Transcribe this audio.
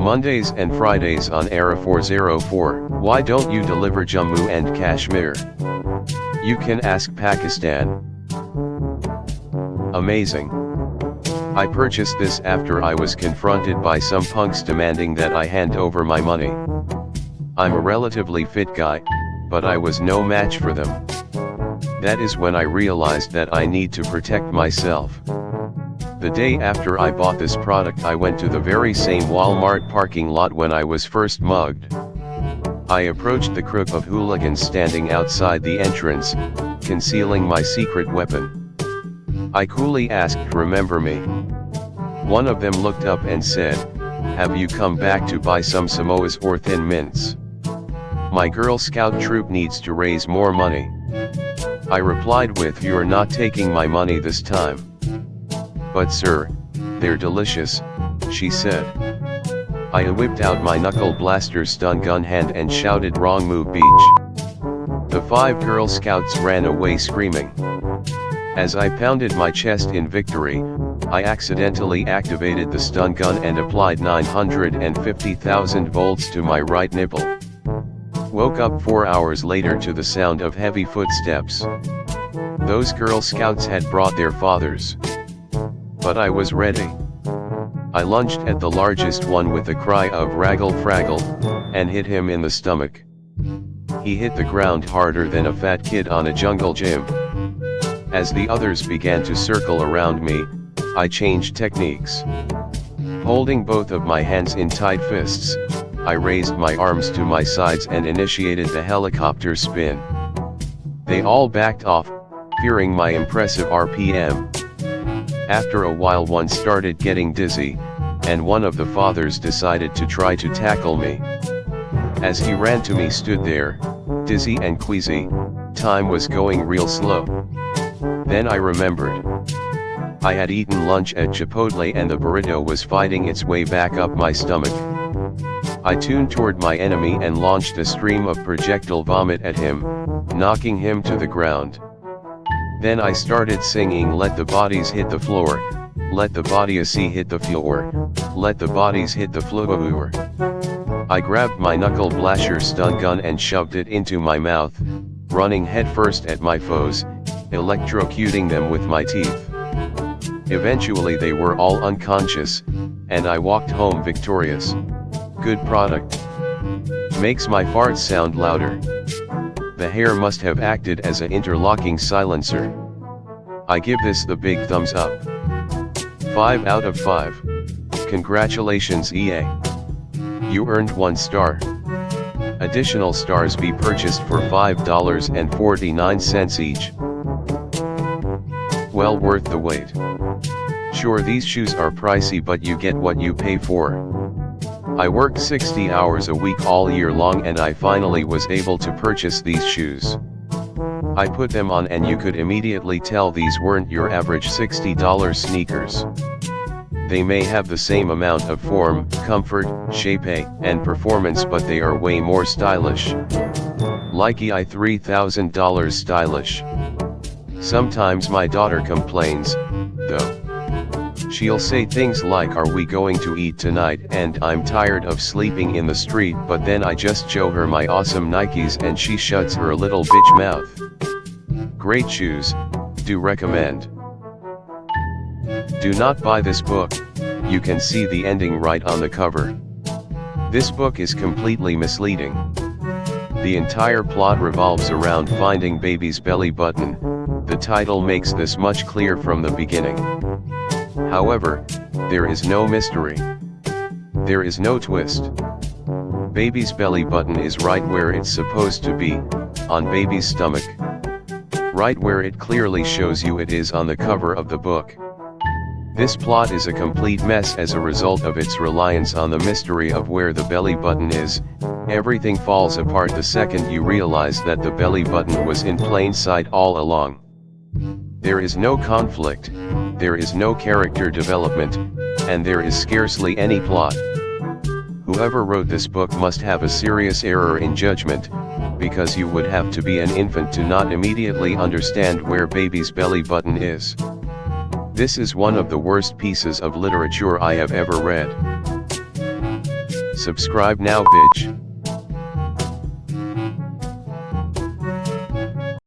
Mondays and Fridays on Era 404. Why don't you deliver Jammu and Kashmir? You can ask Pakistan. Amazing. I purchased this after I was confronted by some punks demanding that I hand over my money. I'm a relatively fit guy, but I was no match for them. That is when I realized that I need to protect myself. The day after I bought this product, I went to the very same Walmart parking lot when I was first mugged. I approached the group of hooligans standing outside the entrance, concealing my secret weapon. I coolly asked, "Remember me?" One of them looked up and said, "Have you come back to buy some Samoas or Thin Mints? My Girl Scout troop needs to raise more money." I replied with, "You're not taking my money this time." "But sir, they're delicious," she said. I whipped out my knuckle blaster stun gun hand and shouted, "Wrong move, beach." The 5 Girl Scouts ran away screaming. As I pounded my chest in victory, I accidentally activated the stun gun and applied 950,000 volts to my right nipple. Woke up 4 hours later to the sound of heavy footsteps. Those Girl Scouts had brought their fathers. But I was ready. I lunged at the largest one with a cry of "Raggle Fraggle," and hit him in the stomach. He hit the ground harder than a fat kid on a jungle gym. As the others began to circle around me, I changed techniques. Holding both of my hands in tight fists, I raised my arms to my sides and initiated the helicopter spin. They all backed off, fearing my impressive RPM. After a while, one started getting dizzy, and one of the fathers decided to try to tackle me. As he ran to me, stood there, dizzy and queasy. Time was going real slow. Then I remembered. I had eaten lunch at Chipotle and the burrito was fighting its way back up my stomach. I tuned toward my enemy and launched a stream of projectile vomit at him, knocking him to the ground. Then I started singing, "Let the bodies hit the floor, let the bodies hit the floor, let the bodies hit the floor." I grabbed my knuckle blaster stun gun and shoved it into my mouth, running headfirst at my foes, electrocuting them with my teeth. Eventually they were all unconscious, and I walked home victorious. Good product. Makes my farts sound louder. The hair must have acted as an interlocking silencer. I give this the big thumbs up. 5 out of 5. Congratulations EA. You earned 1 star. Additional stars be purchased for $5.49 each. Well worth the wait. Sure, these shoes are pricey, but you get what you pay for. I worked 60 hours a week all year long and I finally was able to purchase these shoes. I put them on and you could immediately tell these weren't your average $60 sneakers. They may have the same amount of form, comfort, shape, and performance, but they are way more stylish. Like I $3,000 stylish. Sometimes my daughter complains, though. She'll say things like, "Are we going to eat tonight?" and "I'm tired of sleeping in the street," but then I just show her my awesome Nikes and she shuts her little bitch mouth. Great shoes, do recommend. Do not buy this book, you can see the ending right on the cover. This book is completely misleading. The entire plot revolves around finding baby's belly button. The title makes this much clear from the beginning. However, there is no mystery. There is no twist. Baby's belly button is right where it's supposed to be, on baby's stomach. Right where it clearly shows you it is on the cover of the book. This plot is a complete mess as a result of its reliance on the mystery of where the belly button is. Everything falls apart the second you realize that the belly button was in plain sight all along. There is no conflict, there is no character development, and there is scarcely any plot. Whoever wrote this book must have a serious error in judgment, because you would have to be an infant to not immediately understand where baby's belly button is. This is one of the worst pieces of literature I have ever read. Subscribe now, bitch.